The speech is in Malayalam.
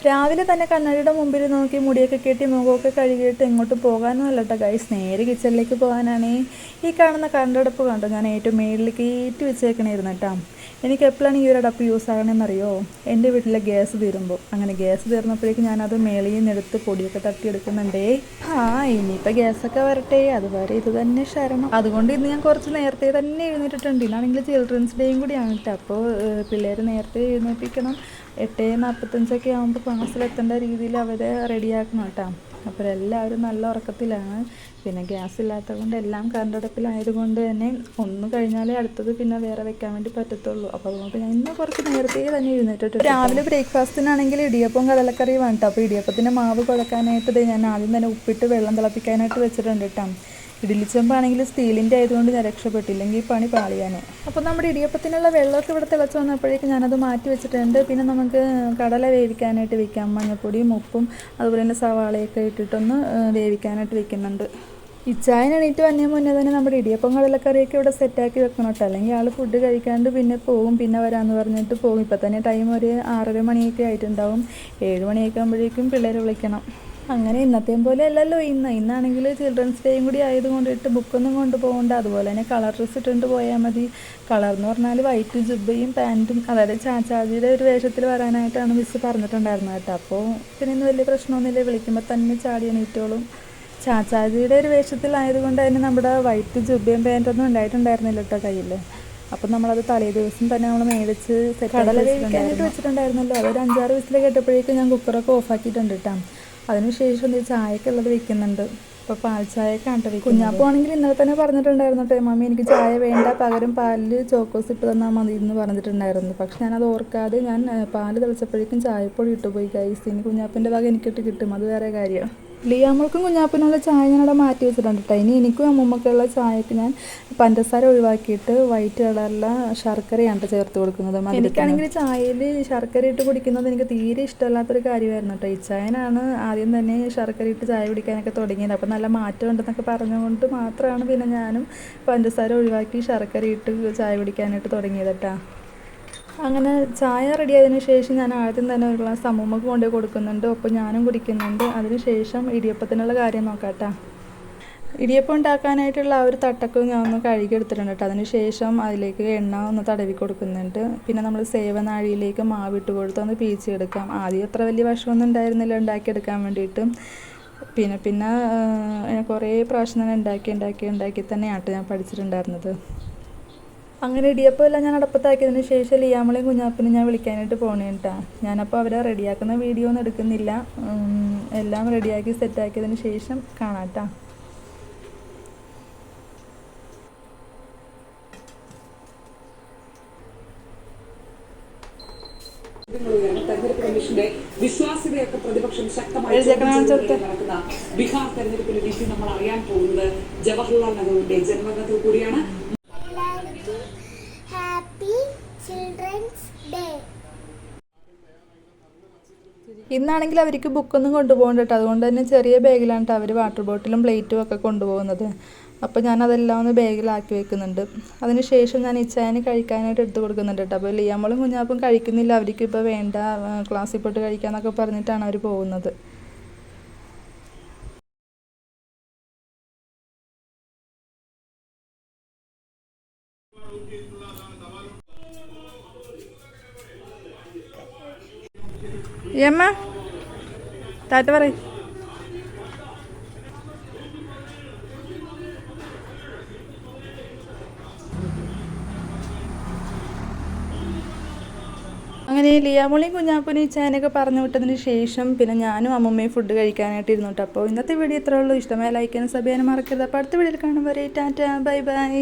രാവിലെ തന്നെ കണ്ണാടിയുടെ മുമ്പിൽ നോക്കി മുടിയൊക്കെ കെട്ടി മുഖമൊക്കെ കഴുകിയിട്ട് എങ്ങോട്ട് പോകാനൊന്നും അല്ല കേട്ടോ ഗൈസ്, നേരെ കിച്ചണിലേക്ക് പോകാനാണ്. ഈ കാണുന്ന കരണ്ടടുപ്പ് കണ്ടോ, ഞാൻ ഏറ്റവും മേളിൽ കയറ്റി വെച്ചേക്കണായിരുന്നു കേട്ടോ. എനിക്ക് എപ്പോഴാണ് ഈ ഒരു അടപ്പ് യൂസ് ആകണമെന്നറിയോ? എൻ്റെ വീട്ടിലെ ഗ്യാസ് തീരുമ്പോൾ. അങ്ങനെ ഗ്യാസ് തീർന്നപ്പോഴേക്കും ഞാനത് മേളിൽ നിന്ന് എടുത്ത് പൊടിയൊക്കെ തട്ടിയെടുക്കുന്നുണ്ടേ. ഇനിയിപ്പോൾ ഗ്യാസൊക്കെ വരട്ടെ, അതുവരെ ഇത് തന്നെ ശരണം. അതുകൊണ്ട് ഇന്ന് ഞാൻ കുറച്ച് നേരത്തെ തന്നെ എഴുന്നേറ്റിട്ടുണ്ട്. ഇന്നാണെങ്കിൽ ചിൽഡ്രൻസ് ഡേയും കൂടിയാണ് കേട്ടോ. അപ്പോൾ പിള്ളേർ നേരത്തെ എഴുന്നേൽപ്പിക്കണം. 8:45 ആകുമ്പോൾ ക്ലാസ്സിലെത്തേണ്ട രീതിയിൽ അവരെ റെഡിയാക്കണം കേട്ടോ. അപ്പോൾ എല്ലാവരും നല്ല ഉറക്കത്തിലാണ്. പിന്നെ ഗ്യാസ് ഇല്ലാത്തത് കൊണ്ട് എല്ലാം കരണ്ടടുപ്പിലായതുകൊണ്ട് തന്നെ ഒന്ന് കഴിഞ്ഞാലേ അടുത്തത് പിന്നെ വേറെ വെക്കാൻ വേണ്ടി പറ്റത്തുള്ളൂ. അപ്പോൾ അതുകൊണ്ട് ഞാൻ ഇന്ന് കുറച്ച് നേരത്തെ തന്നെ എഴുന്നേറ്റിട്ട് രാവിലെ ബ്രേക്ക്ഫാസ്റ്റിനാണെങ്കിൽ ഇടിയപ്പം കടലക്കറിയും വേണ്ട. അപ്പോൾ ഇടിയപ്പത്തിൻ്റെ മാവ് കുഴക്കാനായിട്ട് ഞാൻ ആദ്യം തന്നെ ഉപ്പിട്ട് വെള്ളം തിളപ്പിക്കാനായിട്ട് വെച്ചിട്ടുണ്ട് കേട്ടോ. ഇഡ്ഡലിച്ചെമ്പാണെങ്കിൽ സ്റ്റീലിൻ്റെ ആയതുകൊണ്ട് ഞാൻ രക്ഷപ്പെട്ടില്ലെങ്കിൽ പണി പാളിയാനേ. അപ്പോൾ നമ്മുടെ ഇടിയപ്പത്തിനുള്ള വെള്ളമൊക്കെ ഇവിടെ തിളച്ച് വന്നപ്പോഴേക്കും ഞാനത് മാറ്റി വെച്ചിട്ടുണ്ട്. പിന്നെ നമുക്ക് കടല വേവിക്കാനായിട്ട് വെക്കാം. മഞ്ഞൾപ്പൊടിയും ഉപ്പും അതുപോലെ തന്നെ സവാളയൊക്കെ ഇട്ടിട്ടൊന്ന് വേവിക്കാനായിട്ട് വെക്കുന്നുണ്ട്. ഇച്ചായൻ എണീറ്റ് വന്നേ മുന്നേ തന്നെ നമ്മുടെ ഇടിയപ്പം കടലക്കറിയൊക്കെ ഇവിടെ സെറ്റാക്കി വെക്കണം കേട്ടോ. അല്ലെങ്കിൽ ആൾ ഫുഡ് കഴിക്കാണ്ട് പിന്നെ പോകും, പിന്നെ വരാമെന്ന് പറഞ്ഞിട്ട് പോകും. ഇപ്പം തന്നെ ടൈം ഒരു 6:30 മണിയൊക്കെ ആയിട്ടുണ്ടാവും. 7 മണിയൊക്കെ ആകുമ്പോഴേക്കും പിള്ളേരെ വിളിക്കണം. അങ്ങനെ ഇന്നത്തെയും പോലെ അല്ലല്ലോ ഇന്നാണെങ്കിൽ ചിൽഡ്രൻസ് ഡേയും കൂടി ആയതുകൊണ്ടിട്ട് ബുക്കൊന്നും കൊണ്ടുപോകണ്ട. അതുപോലെ തന്നെ കളർ ഡ്രസ്സ് ഇട്ടുകൊണ്ട് പോയാൽ മതി. കളർ എന്ന് പറഞ്ഞാൽ വൈറ്റ് ജുബയും പാൻറ്റും, അതായത് ചാച്ചാജിയുടെ ഒരു വേഷത്തിൽ വരാനായിട്ടാണ് മിസ്സ് പറഞ്ഞിട്ടുണ്ടായിരുന്നത് കേട്ടോ. അപ്പോൾ പിന്നെ ഇന്ന് വലിയ പ്രശ്നമൊന്നുമില്ല, വിളിക്കുമ്പോൾ തന്നെ ചാടി എണീറ്റോളും. ചാച്ചാജിയുടെ ഒരു വേഷത്തിലായതുകൊണ്ട് തന്നെ നമ്മുടെ വൈറ്റ് ജുബയും പാൻറ്റൊന്നും ഉണ്ടായിട്ടുണ്ടായിരുന്നില്ല കേട്ടോ കയ്യിൽ. അപ്പം നമ്മളത് തലേ ദിവസം തന്നെ നമ്മൾ മേടിച്ച് കടല വേവിക്കാനായിട്ട് വെച്ചിട്ടുണ്ടായിരുന്നല്ലോ. അതൊരു 5-6 വിസിൽ കേട്ടപ്പോഴേക്കും ഞാൻ കുക്കറൊക്കെ ഓഫാക്കിയിട്ടുണ്ട് കേട്ടോ. അതിനുശേഷം ചായയൊക്കെ ഉള്ളത് വെക്കുന്നുണ്ട്. ഇപ്പോൾ പാൽ ചായയൊക്കെ ആണ്ട്. കുഞ്ഞാപ്പാണെങ്കിൽ ഇന്നലെ തന്നെ പറഞ്ഞിട്ടുണ്ടായിരുന്നു കേട്ടോ, മമ്മി എനിക്ക് ചായ വേണ്ട, പകരം പാലിൽ ചോക്കോസ് ഇട്ട് തന്നാൽ മതി എന്ന് പറഞ്ഞിട്ടുണ്ടായിരുന്നു. പക്ഷെ ഞാനത് ഓർക്കാതെ ഞാൻ പാല് തിളച്ചപ്പോഴേക്കും ചായപ്പൊടി ഇട്ടുപോയി ഗൈസ്. ഇനി കുഞ്ഞാപ്പിൻ്റെ ഭാഗം എനിക്കിട്ട് കിട്ടും, അത് വേറെ കാര്യം. ലിയാമ്മൾക്കും കുഞ്ഞാപ്പിനുള്ള ചായ ഞാനവിടെ മാറ്റി വെച്ചിട്ടുണ്ട് കേട്ടോ. ഇനി എനിക്കും അമ്മൂമ്മക്കുള്ള ചായക്ക് ഞാൻ പഞ്ചസാര ഒഴിവാക്കിയിട്ട് വൈറ്റ് കളറിലെ ശർക്കരയാണ് ചേർത്ത് കൊടുക്കുന്നത്. എനിക്കാണെങ്കിൽ ചായയിൽ ശർക്കര ഇട്ട് കുടിക്കുന്നത് എനിക്ക് തീരെ ഇഷ്ടമല്ലാത്തൊരു കാര്യമായിരുന്നു കേട്ടോ. ഇച്ചായനാണ് ആദ്യം തന്നെ ശർക്കര ഇട്ട് ചായ കുടിക്കാനൊക്കെ തുടങ്ങിയത്. അപ്പോൾ നല്ല മാറ്റം ഉണ്ടെന്നൊക്കെ പറഞ്ഞുകൊണ്ട് മാത്രമാണ് പിന്നെ ഞാനും പഞ്ചസാര ഒഴിവാക്കി ശർക്കര ഇട്ട് ചായ കുടിക്കാനായിട്ട് തുടങ്ങിയത് കേട്ടോ. അങ്ങനെ ചായ റെഡി ആയതിനു ശേഷം ഞാൻ ആദ്യം തന്നെ ഒരു ഗ്ലാസ് അമ്മൂമ്മക്ക് കൊണ്ടുപോയി കൊടുക്കുന്നുണ്ട്. അപ്പോൾ ഞാനും കുടിക്കുന്നുണ്ട്. അതിനുശേഷം ഇടിയപ്പത്തിനുള്ള കാര്യം നോക്കാം കേട്ടോ. ഇടിയപ്പം ഉണ്ടാക്കാനായിട്ടുള്ള ആ ഒരു തട്ടൊക്കെ ഞാൻ ഒന്ന് കഴുകിയെടുത്തിട്ടുണ്ട് കേട്ടോ. അതിനുശേഷം അതിലേക്ക് എണ്ണ ഒന്ന് തടവി കൊടുക്കുന്നുണ്ട്. പിന്നെ നമ്മൾ സേവനാഴിയിലേക്ക് മാവിട്ട് കൊടുത്ത് ഒന്ന് പീച്ചെടുക്കാം. ആദ്യം അത്ര വലിയ വശമൊന്നും ഉണ്ടായിരുന്നില്ല ഉണ്ടാക്കിയെടുക്കാൻ വേണ്ടിയിട്ട്. പിന്നെ കുറേ പ്രാവശ്യം തന്നെ ഉണ്ടാക്കി തന്നെയാണ് ഞാൻ പഠിച്ചിട്ടുണ്ടായിരുന്നത്. അങ്ങനെ ഇടിയപ്പം എല്ലാം ഞാൻ അടപ്പത്താക്കിയതിന് ശേഷം ലിയാമളെയും കുഞ്ഞാപ്പിനും ഞാൻ വിളിക്കാനായിട്ട് പോണേ കേട്ടോ. ഞാനപ്പോൾ അവരെ റെഡിയാക്കുന്ന വീഡിയോ ഒന്നും എടുക്കുന്നില്ല. എല്ലാം റെഡിയാക്കി സെറ്റാക്കിയതിന് ശേഷം കാണാം കേട്ടോ. തെരഞ്ഞെടുപ്പ് കമ്മീഷന്റെ വിശ്വാസ്യതയൊക്കെ പ്രതിപക്ഷം ശക്തമായി നടക്കുന്ന ബീഹാർ തെരഞ്ഞെടുപ്പിന്റെ വിധി നമ്മൾ അറിയാൻ പോകുന്നത് ജവഹർലാൽ നെഹ്റുവിന്റെ ജന്മദിനത്തിൽ കൂടിയാണ്. ഇന്നാണെങ്കിൽ അവർക്ക് ബുക്കൊന്നും കൊണ്ടുപോകണ്ട കേട്ടോ. അതുകൊണ്ട് തന്നെ ചെറിയ ബാഗിലാണ് കേട്ടോ അവർ വാട്ടർ ബോട്ടിലും പ്ലേറ്റും ഒക്കെ കൊണ്ടുപോകുന്നത്. അപ്പോൾ ഞാനതെല്ലാം ഒന്ന് ബാഗിലാക്കി വെക്കുന്നുണ്ട്. അതിന് ശേഷം ഞാൻ ഇച്ചായന് കഴിക്കാനായിട്ട് എടുത്ത് കൊടുക്കുന്നുണ്ട് കേട്ടോ. അപ്പോൾ ലിയാമ്മളും കുഞ്ഞാപ്പും കഴിക്കുന്നില്ല, അവർക്ക് ഇപ്പോൾ വേണ്ട, ക്ലാസ്സിൽ പോയിട്ട് കഴിക്കാമെന്നൊക്കെ പറഞ്ഞിട്ടാണ് അവർ പോകുന്നത്. ഏമ്മ ടാറ്റ പറയും. അങ്ങനെ ലിയാമോളിയും കുഞ്ഞാപ്പനും ഇച്ചായനൊക്കെ പറഞ്ഞു വിട്ടതിന് ശേഷം പിന്നെ ഞാനും അമ്മമ്മയും ഫുഡ് കഴിക്കാനായിട്ട് ഇരുന്നു. അപ്പോൾ ഇന്നത്തെ വീഡിയോ ഇത്രേ ഉള്ളൂ. ഇഷ്ടമായ ലൈക്ക് ചെയ്യാനും സബ് ചെയ്യാനും മറക്കരുത്. അപ്പോൾ അടുത്ത വീഡിയോയിൽ കാണും വരെ ടാറ്റ ബൈ ബൈ.